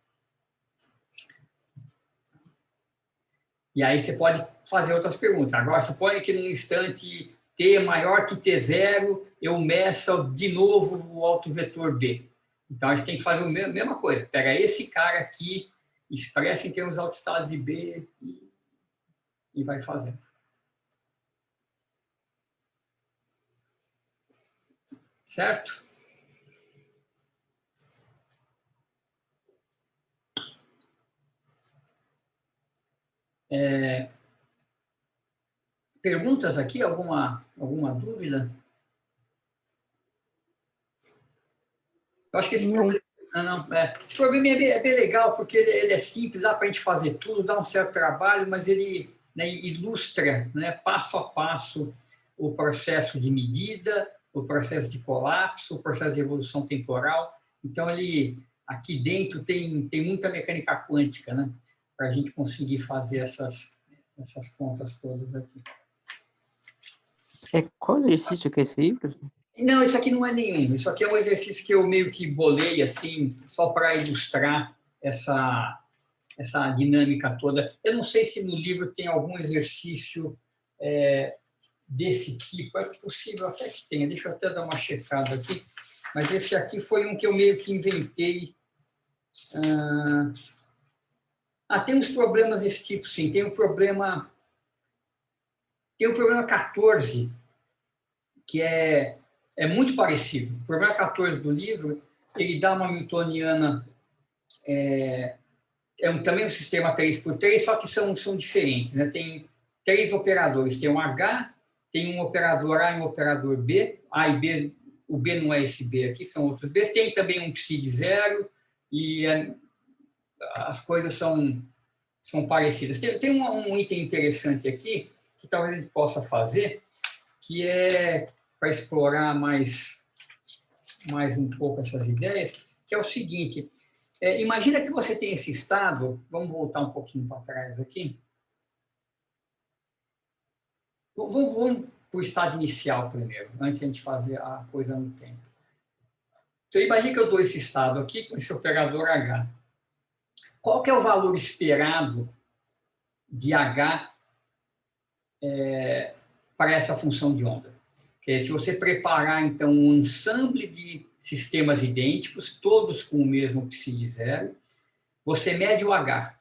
E aí você pode fazer outras perguntas. Agora, suponha que num instante T é maior que T0, eu meço de novo o autovetor B. Então, a gente tem que fazer a mesma coisa. Pega esse cara aqui, expressa em termos autoestados B e vai fazendo. Certo? Perguntas aqui? Alguma dúvida? Eu acho que esse problema... Esse problema é bem legal, porque ele é simples, dá para a gente fazer tudo, dá um certo trabalho, mas ele, né, ilustra, né, passo a passo o processo de medida, o processo de colapso, o processo de evolução temporal. Então, ele aqui dentro tem muita mecânica quântica, né, para a gente conseguir fazer essas contas todas aqui. Qual exercício que é esse livro? Não, isso aqui não é nenhum. Isso aqui é um exercício que eu meio que bolei, assim, só para ilustrar essa dinâmica toda. Eu não sei se no livro tem algum exercício desse tipo. É possível até que tenha. Deixa eu até dar uma checada aqui. Mas esse aqui foi um que eu meio que inventei. Tem uns problemas desse tipo, sim. Tem o problema 14, que é muito parecido. O problema 14 do livro, ele dá uma newtoniana, também um sistema 3x3, só que são diferentes, né? Tem 3 operadores, tem um H, tem um operador A e um operador B, A e B, o B não é esse B aqui, são outros Bs, tem também um psi de zero, e as coisas são parecidas. Tem um item interessante aqui, que talvez a gente possa fazer, que é para explorar mais um pouco essas ideias, que é o seguinte: imagina que você tem esse estado, vamos voltar um pouquinho para trás aqui. Vamos para o estado inicial primeiro, antes de a gente fazer a coisa no tempo. Então, imagina que eu dou esse estado aqui com esse operador H. Qual que é o valor esperado de H para essa função de onda? Se você preparar, então, um ensemble de sistemas idênticos, todos com o mesmo psi de zero, você mede o H.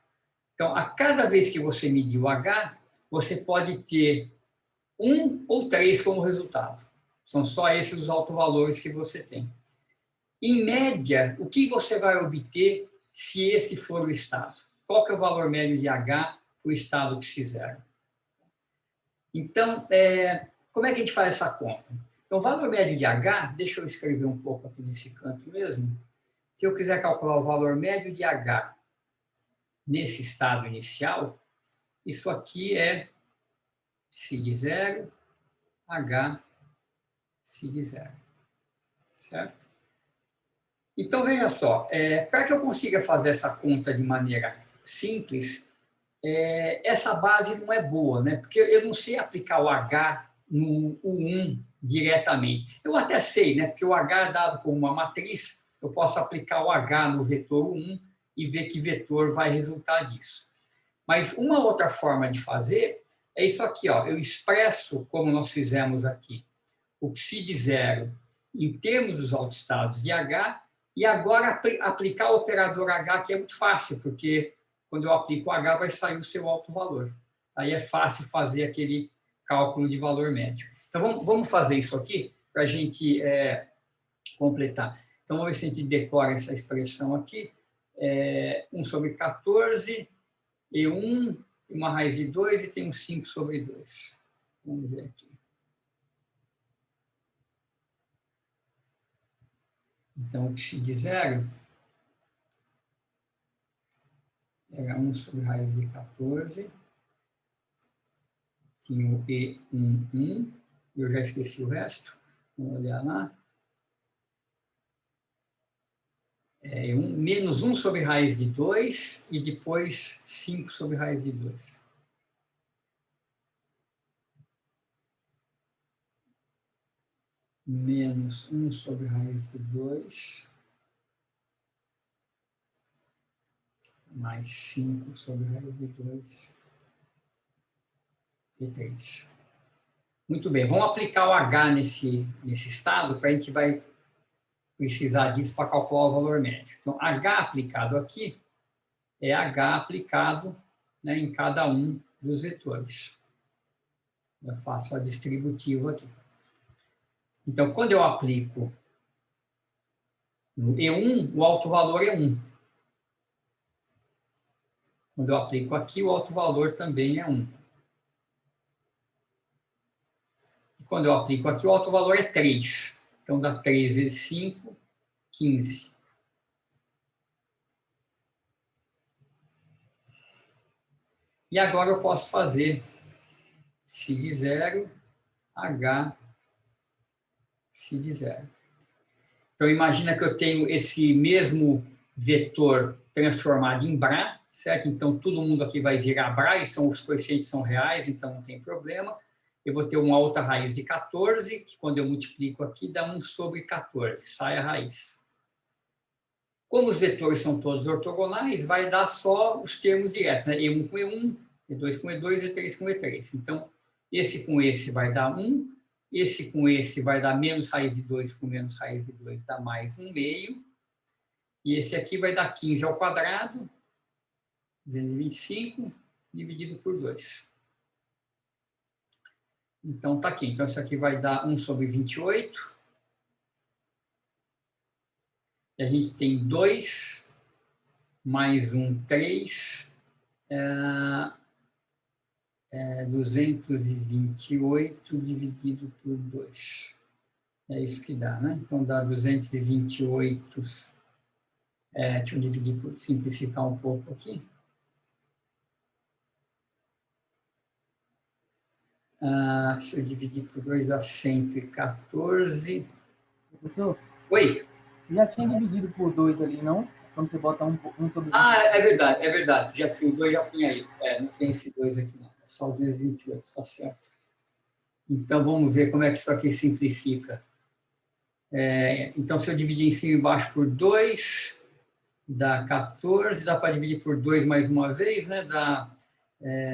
Então, a cada vez que você medir o H, você pode ter 1 ou 3 como resultado. São só esses os autovalores que você tem. Em média, o que você vai obter se esse for o estado? Qual que é o valor médio de H para o estado psi zero? Então, como é que a gente faz essa conta? Então, o valor médio de H, deixa eu escrever um pouco aqui nesse canto mesmo. Se eu quiser calcular o valor médio de H nesse estado inicial, isso aqui é psi de zero, H, psi de zero. Certo? Então, veja só, para que eu consiga fazer essa conta de maneira simples, essa base não é boa, né? Porque eu não sei aplicar o H no U1 diretamente. Eu até sei, né? Porque o H é dado como uma matriz, eu posso aplicar o H no vetor U1 e ver que vetor vai resultar disso. Mas uma outra forma de fazer é isso aqui, ó. Eu expresso, como nós fizemos aqui, o psi de zero em termos dos autoestados de H, e agora aplicar o operador H, que é muito fácil, porque quando eu aplico o H, vai sair o seu alto valor. Aí é fácil fazer aquele cálculo de valor médio. Então, vamos fazer isso aqui para a gente completar. Então, vamos ver se a gente decora essa expressão aqui. 1 sobre 14, E1, tem uma raiz de 2 e tem um 5 sobre 2. Vamos ver aqui. Então, o psi de zero era 1 sobre raiz de 14. Tinha o E11, eu já esqueci o resto. Vamos olhar lá. Menos 1 sobre raiz de 2 e depois 5 sobre raiz de 2. Menos 1 sobre raiz de 2. Mais 5 sobre raiz de 2. E 3. Muito bem, vamos aplicar o H nesse estado, para a gente vai precisar disso para calcular o valor médio. Então, H aplicado aqui é H aplicado, né, em cada um dos vetores. Eu faço a distributiva aqui. Então, quando eu aplico no E1, o alto valor é 1. Quando eu aplico aqui, o alto valor também é 1. E quando eu aplico aqui, o alto valor é 3. Então, dá 3 vezes 5, 15. E agora eu posso fazer psi de 0, H, psi de 0. Então, imagina que eu tenho esse mesmo vetor transformado em Bra, certo? Então, todo mundo aqui vai virar Bra, e os coeficientes são reais, então não tem problema. Eu vou ter uma outra raiz de 14, que quando eu multiplico aqui, dá 1 sobre 14, sai a raiz. Como os vetores são todos ortogonais, vai dar só os termos diretos, né? E1 com E1, E2 com E2, E3 com E3. Então, esse com esse vai dar 1, esse com esse vai dar menos raiz de 2 com menos raiz de 2, dá mais 1 meio. E esse aqui vai dar 15 ao quadrado, 225, dividido por 2. Então, está aqui. Então, isso aqui vai dar 1 sobre 28. E a gente tem 2, mais 1, 3, 228 dividido por 2. É isso que dá, né? Então, dá 228. Deixa eu dividir, simplificar um pouco aqui. Se eu dividir por 2, dá sempre 14. Professor? Oi? Você já tinha dividido por 2 ali, não? Quando você bota 1 sobre 2. É verdade, é verdade. Já tinha o 2, já tinha aí. Não tem esse 2 aqui, não. É só 228, tá certo. Então, vamos ver como é que isso aqui simplifica. Então, se eu dividir em cima e embaixo por 2, dá 14. Dá para dividir por 2 mais uma vez, né? Dá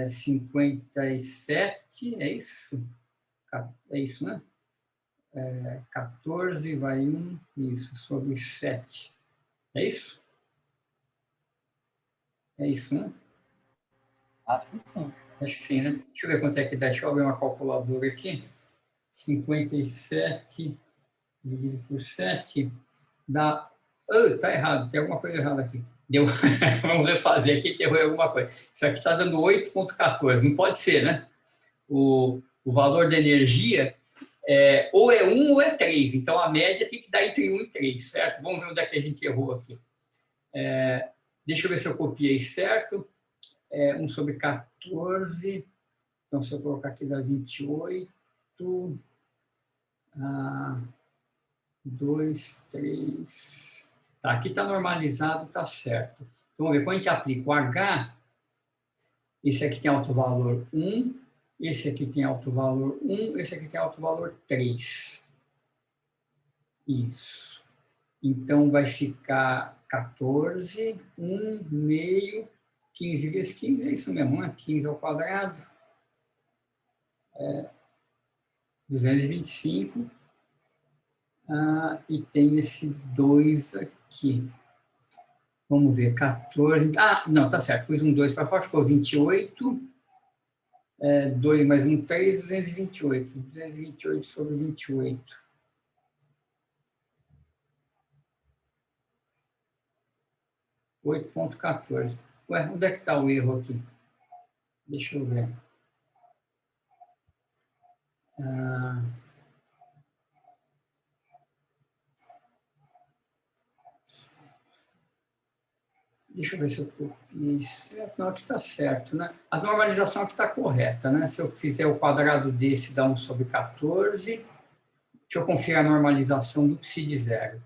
57, é isso? É isso, né? 14 vai 1, isso, sobre 7. É isso? É isso, né? Acho que sim. Acho que sim, né? Deixa eu ver quanto é que dá. Deixa eu abrir uma calculadora aqui. 57 dividido por 7 dá... tá errado, tem alguma coisa errada aqui. Deu... Vamos refazer aqui que errou alguma coisa. Isso aqui está dando 8,14. Não pode ser, né? O valor da energia ou é 1 ou é 3. Então, a média tem que dar entre 1 e 3, certo? Vamos ver onde é que a gente errou aqui. Deixa eu ver se eu copiei certo. 1 sobre 14. Então, se eu colocar aqui, dá 28. 2, 3. Tá, aqui está normalizado, está certo. Então, vamos ver. Quando a gente aplica o H, esse aqui tem alto valor 1, esse aqui tem alto valor 1, esse aqui tem alto valor 3. Isso. Então, vai ficar 14, 1, meio, 15 vezes 15, é isso mesmo, né? 15 ao quadrado. 225. E tem esse 2 aqui. Vamos ver, 14. Não, tá certo. Pus um 2 para fora, ficou 28. 2 mais 1, 3, 228. 228 sobre 28. 8,14. Ué, onde é que está o erro aqui? Deixa eu ver. Deixa eu ver se eu copiei certo. Não, aqui está certo, né? A normalização aqui está correta, né? Se eu fizer o quadrado desse, dá 1 sobre 14. Deixa eu conferir a normalização do psi de 0.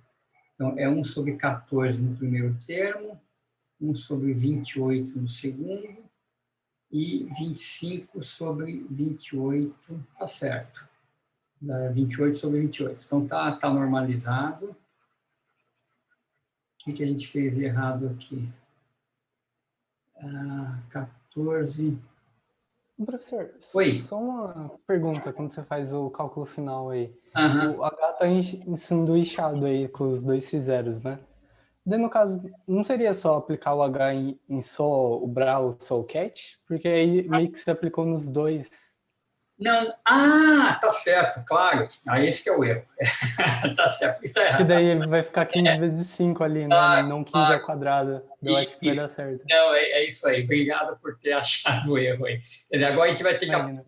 Então, é 1 sobre 14 no primeiro termo, 1 sobre 28 no segundo, e 25 sobre 28, tá certo. 28 sobre 28. Então, tá normalizado. O que a gente fez errado aqui? 14. Professor, Oi. só uma pergunta quando você faz o cálculo final aí. Aham. O H está ensanduichado aí com os dois fizeros, né? Daí, no caso, não seria só aplicar o H em só o Bra ou só o Cat? Porque aí meio que você aplicou nos dois. Não, tá certo, claro. Aí esse que é o erro. Tá certo, isso está Que errado. daí vai ficar 15 vezes 5 ali, né? Não 15 ao quadrado. Eu acho que vai dar certo. Não, é isso aí. Obrigado por ter achado o erro aí. Quer dizer, agora a gente vai ter que Imagina.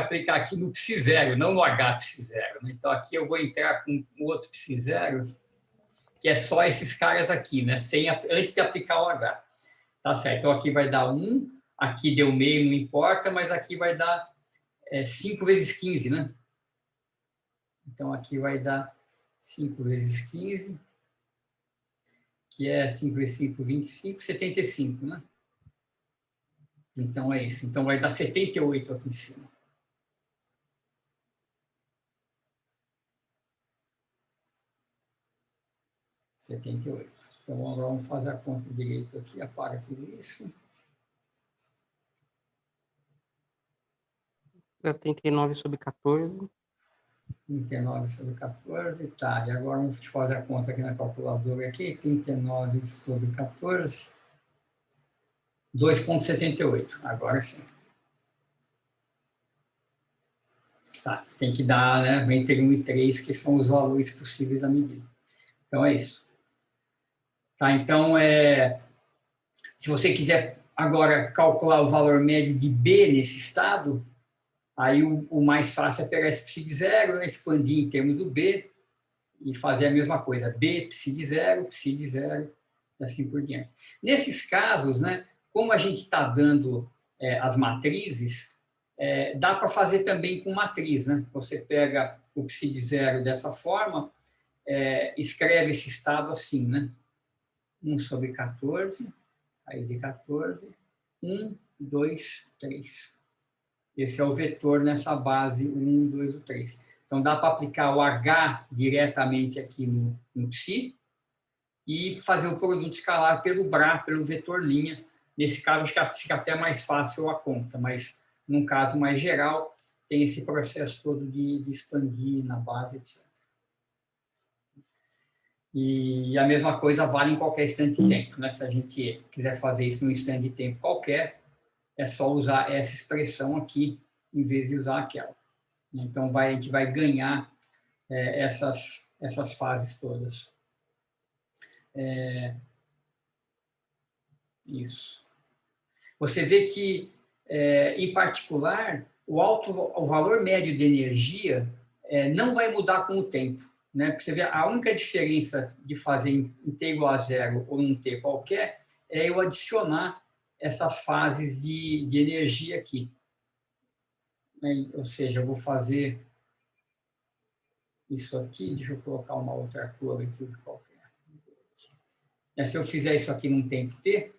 aplicar aqui no psi0, não no H psi0. Né? Então, aqui eu vou entrar com o outro psi0, que é só esses caras aqui, né? Antes de aplicar o H. Tá certo. Então, aqui vai dar 1, aqui deu meio, não importa, mas aqui vai dar 5 vezes 15, né? Então, aqui vai dar 5 vezes 15, que é 5 vezes 5, 25, 75, né? Então, é isso. Então, vai dar 78 aqui em cima. Então, agora vamos fazer a conta direito aqui. Apaga tudo isso. 79 sobre 14. 39 sobre 14. Tá, e agora vamos fazer a conta aqui na calculadora. Aqui, 39 sobre 14. 2,78. Agora sim. Tá, tem que dar, né, entre 1 e 3, que são os valores possíveis da medida. Então, é isso. Tá, então, se você quiser agora calcular o valor médio de B nesse estado, aí o mais fácil é pegar esse psi de zero, expandir em termos do B e fazer a mesma coisa. B, psi de zero, e assim por diante. Nesses casos, né, como a gente está dando as matrizes, dá para fazer também com matriz. Né? Você pega o psi de zero dessa forma, escreve esse estado assim, né? 1 sobre 14, raiz de 14, 1, 2, 3. Esse é o vetor nessa base 1, 2 ou 3. Então, dá para aplicar o H diretamente aqui no psi e fazer o produto escalar pelo Bra, pelo vetor linha. Nesse caso, acho que fica até mais fácil a conta, mas num caso mais geral, tem esse processo todo de expandir na base, etc. E a mesma coisa vale em qualquer instante de tempo. Né? Se a gente quiser fazer isso num instante de tempo qualquer, é só usar essa expressão aqui, em vez de usar aquela. Então, a gente vai ganhar essas fases todas. Isso. Você vê que, em particular, o valor médio de energia não vai mudar com o tempo. Né? Você vê, a única diferença de fazer em t igual a zero ou num t qualquer é eu adicionar essas fases de energia aqui. Né? Ou seja, eu vou fazer isso aqui, deixa eu colocar uma outra cor aqui qualquer. Se eu fizer isso aqui num tempo t,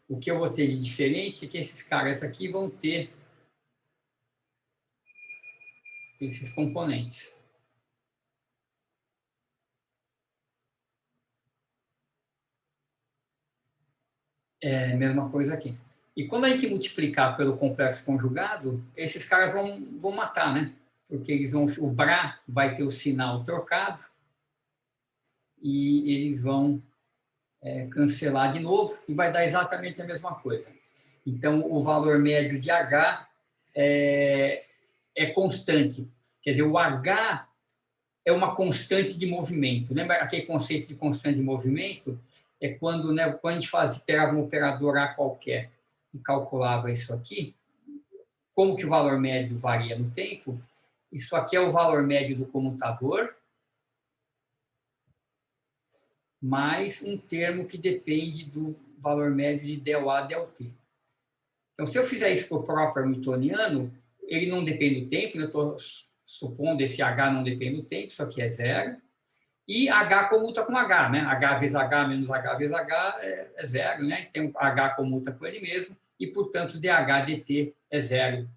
o que eu vou ter de diferente é que esses caras aqui vão ter esses componentes. É a mesma coisa aqui. E quando a gente multiplicar pelo complexo conjugado, esses caras vão matar, né? Porque o Bra vai ter o sinal trocado e eles vão cancelar de novo e vai dar exatamente a mesma coisa. Então, o valor médio de H é constante. Quer dizer, o H é uma constante de movimento. Lembra aquele conceito de constante de movimento? É quando, né, quando a gente pegava um operador A qualquer e calculava isso aqui, como que o valor médio varia no tempo, isso aqui é o valor médio do comutador, mais um termo que depende do valor médio de del A, del T. Então, se eu fizer isso para o próprio hamiltoniano, ele não depende do tempo, eu estou supondo esse H não depende do tempo, isso aqui é zero, e H comuta com H, né? H vezes H menos H vezes H é zero, né? Então, H comuta com ele mesmo, e, portanto, dH dt é zero,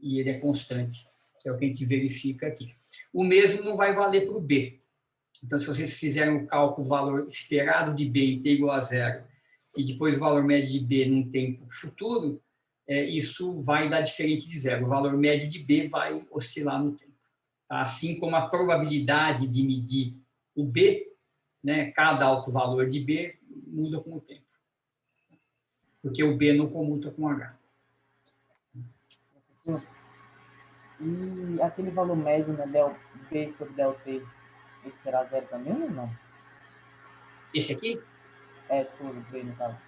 e ele é constante, que é o que a gente verifica aqui. O mesmo não vai valer para o B. Então, se vocês fizerem o cálculo do valor esperado de B em t igual a zero e depois o valor médio de B num tempo futuro, isso vai dar diferente de zero. O valor médio de B vai oscilar no tempo. Tá? Assim como a probabilidade de medir o B, né, cada alto valor de B muda com o tempo. Porque o B não comuta com H. E aquele valor médio, né, del B sobre del T, ele será zero também ou não? Esse aqui? Sobre o B, no caso.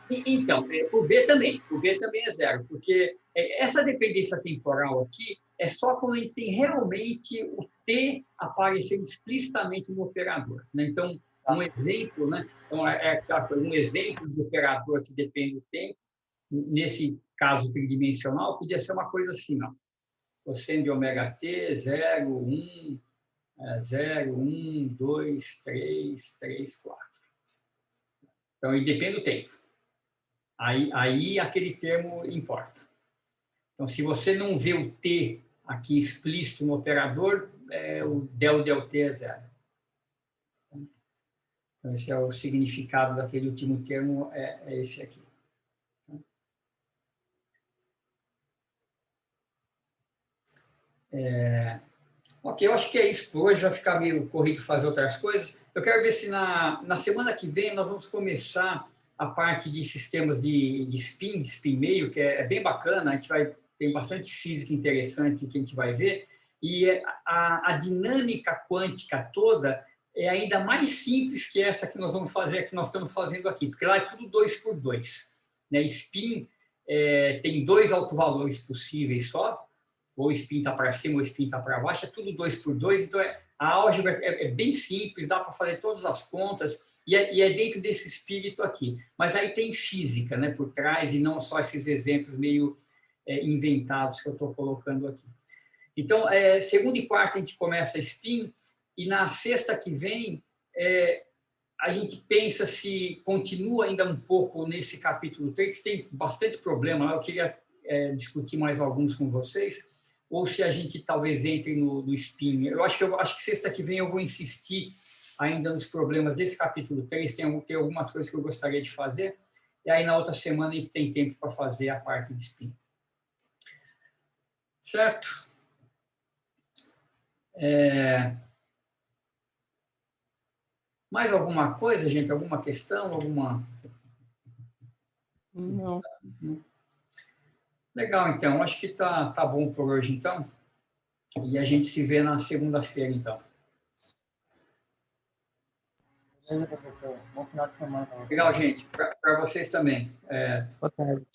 Então, o B também é zero, porque essa dependência temporal aqui é só quando a gente tem realmente o T aparecendo explicitamente no operador. Né? Então, um exemplo, né? Então, um exemplo de operador que depende do tempo, nesse caso tridimensional, podia ser uma coisa assim, ó. Cosseno de ômega t, 0, 1, 0, 1, 2, 3, 3, 4. Então, e depende do tempo. Aí aquele termo importa. Então, se você não vê o t aqui explícito no operador, o del t é zero. Então, esse é o significado daquele último termo, é esse aqui. Ok, eu acho que é isso por hoje, vai ficar meio corrido fazer outras coisas. Eu quero ver se na semana que vem nós vamos começar a parte de sistemas de spin meio, que é bem bacana, a gente tem bastante física interessante que a gente vai ver, e a dinâmica quântica toda é ainda mais simples que essa que nós vamos fazer, que nós estamos fazendo aqui, porque lá é tudo 2 por 2. Né? Spin tem 2 autovalores possíveis só, ou spin está para cima ou spin está para baixo, é tudo 2 por 2, então a álgebra é bem simples, dá para fazer todas as contas, e é dentro desse espírito aqui. Mas aí tem física, né, por trás, e não só esses exemplos meio inventados que eu estou colocando aqui. Então, segunda e quarta a gente começa a spin, e na sexta que vem a gente pensa se continua ainda um pouco nesse capítulo 3, que tem bastante problema lá, eu queria discutir mais alguns com vocês, ou se a gente talvez entre no spin. Eu acho que sexta que vem eu vou insistir ainda nos problemas desse capítulo 3, tem algumas coisas que eu gostaria de fazer, e aí na outra semana a gente tem tempo para fazer a parte de spin. Certo? Mais alguma coisa, gente? Alguma questão? Não. Legal, então. Acho que tá bom por hoje, então. E a gente se vê na segunda-feira, então. Beleza, professor. Bom final de semana para você. Legal, gente. Para vocês também. Boa tarde.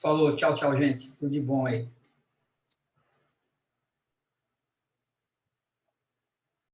Falou. Tchau, tchau, gente. Tudo de bom aí.